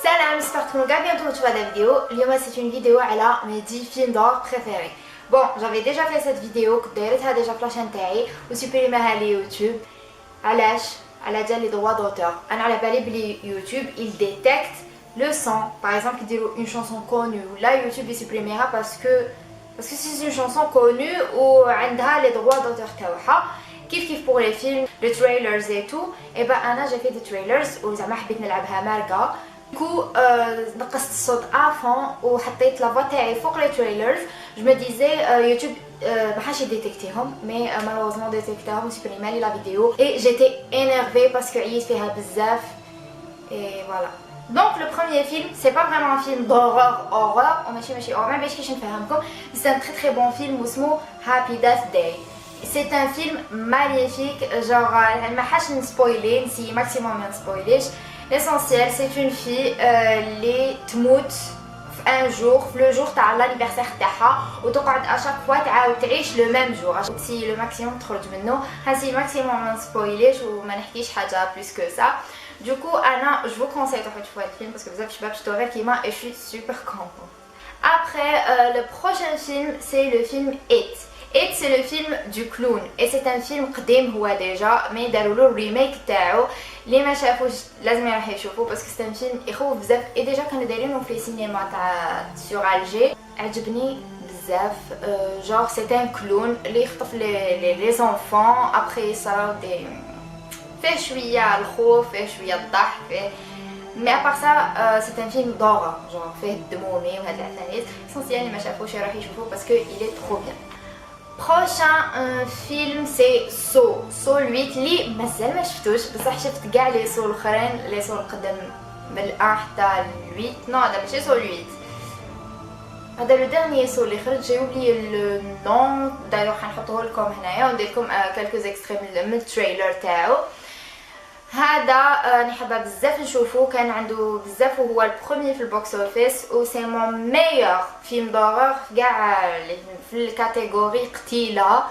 Salam, j'espère que vous allez bientôt tu vois la vidéo. Aujourd'hui c'est une vidéo à mes 10 films d'horreur préférés. Bon, j'avais déjà fait cette vidéo, que d'ailleurs elle a déjà sur la chaîne تاعي وسوبريماها على يوتيوب. علاش؟ على جال les droits d'auteur. انا على بالي بلي يوتيوب il détecte le son. Par exemple, يديروا une chanson connue ou là YouTube il supprimera parce que c'est une chanson connue ou عندها les droits d'auteur تاعها. كيف pour les films, les trailers et tout. Et ben انا j'ai fait des trailers وزعما حبيت نلعبها ماركه. Du coup, نقصت الصوت افون وحطيت لا فوا تاعي فوق لي تريلرز. جو مي ديزي يوتيوب ما حاش يديتيكتيهم مي مالوزمون ديتيكتاهم وسبريما لي لا فيديو اي جيتي انيرفي باسكو عييت فيها بزاف اي فوالا. Donc le premier film, c'est pas vraiment un film d'horreur, ماشي horreur باش كيش نفهمكم. C'est un très bon film واسمه Happy Death Day. C'est un film magnifique, genre ما حاش نسبويلي نسي ماكسيموم ما نسبويليش. L'essentiel, c'est une fille اللي تموت في ان جور في لو جور تاع لانيفرسير تاعها وتقعد اشاك فوا تعاود تعيش لو ميم جور. سي لو ماكسيموم تخرج منه، هانسي ماكسيموم ما نسبويليش وما نحكيش حاجه بلوس كو سا. Du coup, Anna, je vous conseille de voir le film parce que vous avez pas de Kima et je suis super contente. Après, le prochain film, c'est le film It. It, c'est le film du clown et c'est un film قديم هو déjà mais داروا له الريميك تاعو اللي ما شافوش لازم يروح يشوفوه parce que c'est un film يخوف بزاف et déjà كانوا دايرينه في السينما تاع سور الجي. عجبني بزاف genre c'est un clown اللي يخطف les enfants après يصراو دي فيه شويه الخوف فيه شويه الضحك فيه mais à part ça c'est un film d'horreur genre فيه الدمومي وهاد العفانيس. essentiel اللي ما شافوش يروح يشوفوه parce que il est trop bien. Prochain film c'est Saw 8 اللي مازال ما شفتوش بصح شفت كاع لي سو الاخرين لي سو القدم من الان حتى ل 8. نو هذا ماشي سو 8 هذا لو ديرنيي سو اللي خرج جاي اوبلي لو نون دايوغ حنحطوه لكم هنايا وندير لكم كالكوز اكستريم من التريلر تاعو. هذا راني حابه بزاف نشوفو كان عنده بزاف وهو البروميي في البوكس اوفيس و سي مون ميور فيلم دورور كاع في الكاتيجوري قتيله.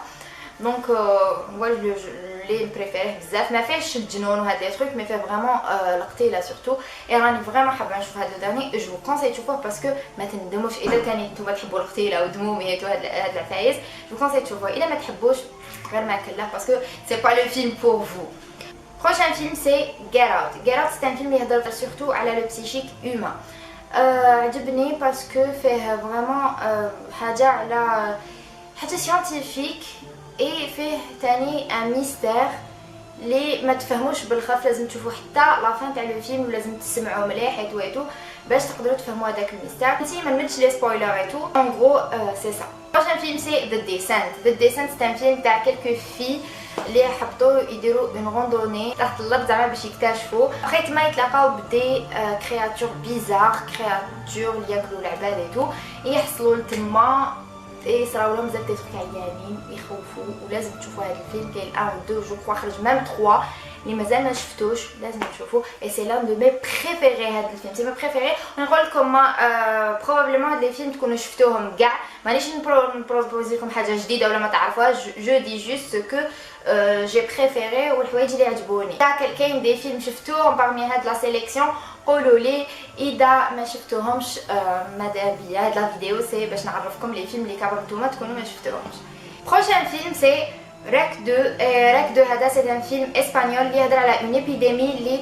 دونك هو لي بريفيريه بزاف ما فيهش الجنون وهاد لي تروك مي فيه فريمون القتيله سورتو اي راني فريمون حابه نشوف هذا الدرني. جو كونساي تشوفوه باسكو ما تندموش اذا تاني نتوما تحبوا القتيله ودموميات وهاد العفايس. جو كونساي تشوفوه اذا ما تحبوش غير ما كله باسكو سي با لو فيلم بور فو. Prochain film c'est Get Out. Get Out c'est un film qui يهضر surtout على le psychique humain. عجبني parce que فيه vraiment حاجة على حاجة scientifique et فيه تاني un mystère اللي ما تفهموش بالخف. لازم تشوفوا حتى لا فين تاع لو فيلم ولازم تسمعوا مليح ايتو باش تقدروا تفهموا هذاك الميستير. نسي ما نمدش لي سبويلر ايتو. En gros c'est ça. Prochain film c'est The Descent. The Descent c'est un film تاع quelques filles اللي حبطوا يديروا اون روندوني تحت الارض زعما باش يكتشفوا بغيت ما يتلاقاو بدي كرياتور بيزار كرياتور اللي ياكلوا العباد ايتو يحصلوا لتما يصراو لهم بزاف دي تروك عيانين يخوفوا. ولازم تشوفوا هذا الفيلم كاين 1 و 2 جو كوا خرج ميم 3 اللي مازال ما شفتوش لازم تشوفوه. اي سي لان دو مي بريفيري هذا الفيلم سي مي بريفيري. ونقول لكم بروبابليمون هاد لي فيلم تكونوا شفتوهم كاع مانيش نبروبوزي لكم حاجه جديده ولا ما تعرفوهاش. جو دي جوست كو جي بريفيري والحوايج اللي عجبوني. كاين دي فيلم شفتوهم باغمي هاد لا سيليكسيون قولوا لي اذا ما شفتوهمش. ماذا بيا هاد لا فيديو سي باش نعرفكم لي فيلم اللي كابا نتوما تكونوا ما شفتوهمش. بروشين فيلم سي REC 2. REC 2 هذا سي ان فيلم اسبانيول اللي يهضر على اون ايبيديمي اللي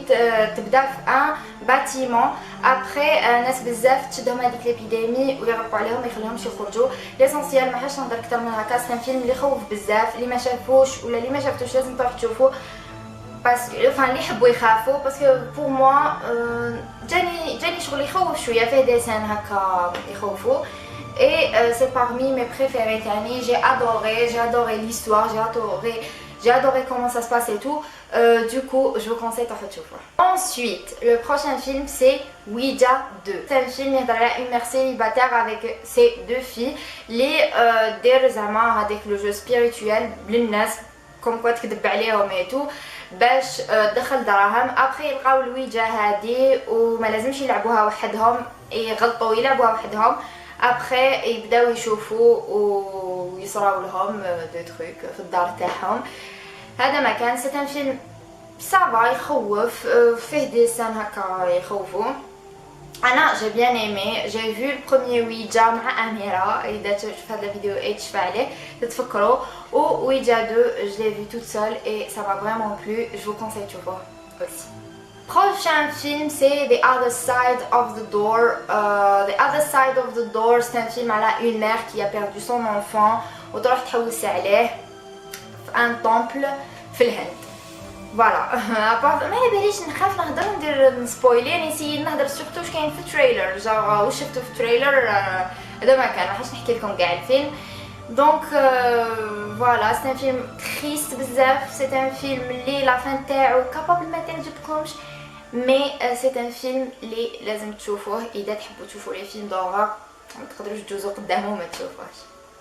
تبدا في ان باتيمون ابري ناس بزاف تشدهم هذيك ليبيديمي ويغرقوا عليهم ما يخليهمش يخرجوا. ليسونسيال ما حاش نهضر اكثر من هكا. سي ان فيلم اللي يخوف بزاف. اللي ما شافوش ولا اللي ما شافتوش لازم تروح تشوفوه باسكو اللي يحبوا يخافوا باسكو بور موا جاني شغل يخوف شويه فيه دي سان هكا يخوفوا. Et c'est parmi mes préférés تاني. J'ai adoré l'histoire, j'ai adoré comment ça se passe et tout. Du coup, je vous conseille de تشوفوه. Ensuite, le prochain film c'est Ouija 2. C'est un film يهضر على une mère célibataire avec ses 2 filles اللي داير زعما هذاك لو جو سبيريتوال للناس كوم كوا تكذب عليهم ايتو باش تدخل دراهم. ابري يلقاو الويجا هادي وما لازمش يلعبوها وحدهم يغلطوا يلعبوها وحدهم. ابري يبداو يشوفوا ويصراو لهم دو تروك في الدار تاعهم. هذا ما كان سي ان فيلم سافا يخوف فيه دي سان هكا يخوفوا j'ai bien aimé. J'ai vu le premier Ouija مع أميرة. إذا تشوف هذا الفيديو et تشوف عليه تتفكروا. Ou Ouija 2, je l'ai vu toute seule et ça m'a vraiment plu. Je vous conseille de voir aussi. Prochain film, c'est The Other Side of the Door. The Other Side of the Door, c'est un film على une mère qui a perdu son enfant وتروح تحوس عليه في un temple في الهند. فوالا ما على باليش نخاف نهضر وندير سبويلي، نسيت نهضر سورتو واش كاين في التريلر، جا واش شفتو في التريلر هذا ما كان، ما حاش نحكي لكم كاع الفيلم. دونك فوالا سي ان فيلم تريست بزاف، سي ان فيلم اللي لا فان تاعو كابابل ما تعجبكمش، مي سي ان فيلم اللي لازم تشوفوه اذا تحبوا تشوفوا لي فيلم دورا، ما تقدروش تجوزوا قدامه وما تشوفوهش.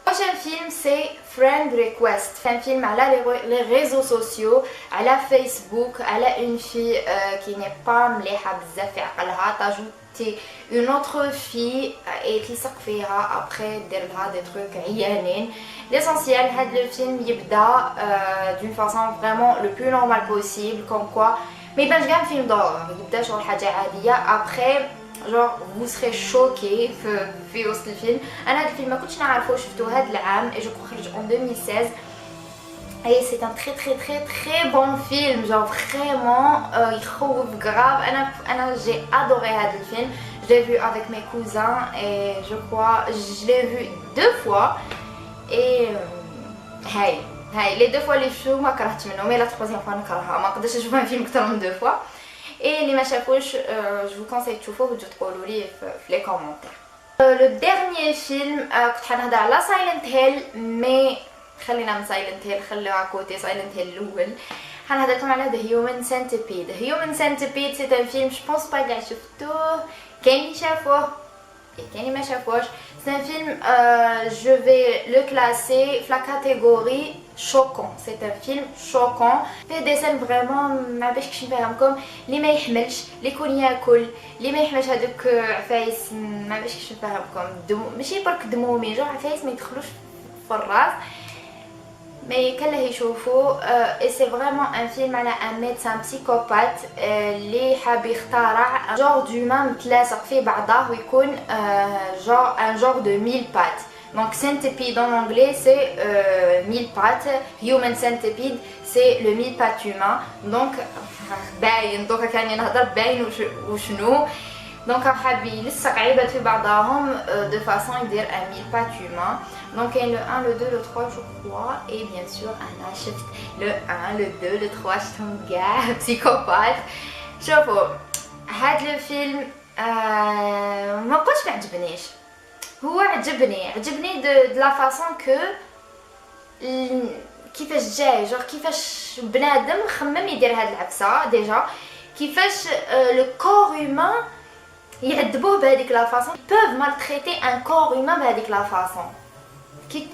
prochain film c'est Friend Request. C'est un film على les réseaux sociaux, على Facebook, على une fille qui n'est pas مليحة بزاف في عقلها تاجوتي une autre fille et تلصق فيها après دير لها des trucs عيانين. L'essentiel هاد le film يبدا d'une façon vraiment le plus normale possible, comme quoi ما يبانش كاع فيلم دور، يبدا شغل حاجة عادية après genre vous serez choqués في وسط الفيلم. انا هذا الفيلم ما كنتش نعرفه، شفته هذا العام et je crois خرج en 2016 et c'est un très bon film, genre vraiment يخوف grave. انا j'ai adoré هذا الفيلم. Je l'ai vu avec mes cousins et je crois je l'ai vu 2 fois et هاي les 2 fois اللي شفتو ما كرهتش منهم، mais la 3e fois نكرهها، ما نقدرش نشوف un film اكثر من 2 fois. Et les ما شافوش je vous conseille de تشوفوه وتجوا تقولوا لي في les commentaires. Le dernier film كنت حنهضر على Silent Hill، مي خلينا من Silent Hill، خليوها كوتي Silent Hill الأول. حنهضر لكم على The Human Centipede. The Human Centipede c'est un film je pense pas كاع شفتوه، كاين اللي شافوه كاين اللي ما شافوش. C'est un film je vais le classer في la catégorie choquant. C'est un film choquant. فيه des scènes vraiment ما باش كيفاش نفهمكم، اللي ما يحملش، اللي يكون ياكل، اللي ما يحملش هذوك عفايس ما باش كيفاش نفهمكم، ماشي برك دمومي، جو عفايس ما يدخلوش في الراس، mais كان له يشوفوا. et c'est vraiment un film على un médecin psychopathe اللي حاب يخترع genre d'humain متلاصق في بعضه ويكون genre un genre de 1000 pattes. Donc centipede en anglais c'est 1000 pattes, human centipede c'est le 1000 pattes humain. Donc باين دوكا كان ينهضر باين وشنو. Donc حاب يلصق عباد في بعضهم de façon يدير un 1000 pattes humain. Donc il y a le 1, le 2, le 3 je crois, et bien sûr أنا شفت le 1, le 2, le 3 شفتهم كاع psychopathe. شوفوا هاد الفيلم ما بقاش ما عجبنيش، هو عجبني de la façon que كيفاش جاي، genre كيفاش بنادم خمم يدير هاد العفسه ديجا، كيفاش le corps humain يعذبوه بهذيك لا فاصون، peuvent maltraiter un corps humain بهذيك لا فاصون.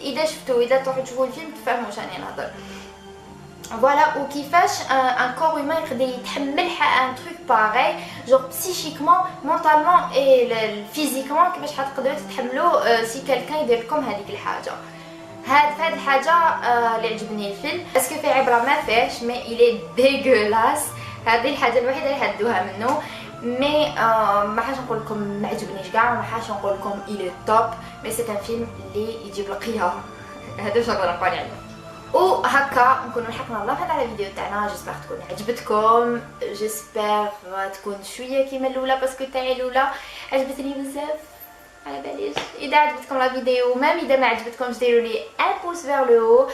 اذا شفتوا اذا تروحوا تشوفوا الفيلم تفهموا واش راني نهضر. فوالا وكيفاش ان كور هيومان يقدر يتحمل ان تروك باغي، جور بسيشيكمون مونطالمون اي فيزيكمون، كيفاش حتقدروا تتحملوا سي كالكان يدير لكم هذيك الحاجه. هاد الحاجه اللي عجبني الفيلم، باسكو في عبره ما فيهش مي الي ديغولاس، هذه الحاجه الوحيده اللي حدوها منه. مي ما حاش نقول لكم ما عجبنيش كاع، ما حاش نقول لكم الي توب، مي سي ان فيلم اللي يجيب لقيها، هذا واش نقدر نقول عليه. وهكا نكونوا لحقنا الله على الفيديو تاعنا. جيسبر تكون عجبتكم، جيسبر تكون شويه كيما الاولى باسكو تاعي الاولى عجبتني بزاف على باليش. اذا عجبتكم لا فيديو ميم اذا ما عجبتكمش ديروا لي ان بوس فير لو هو،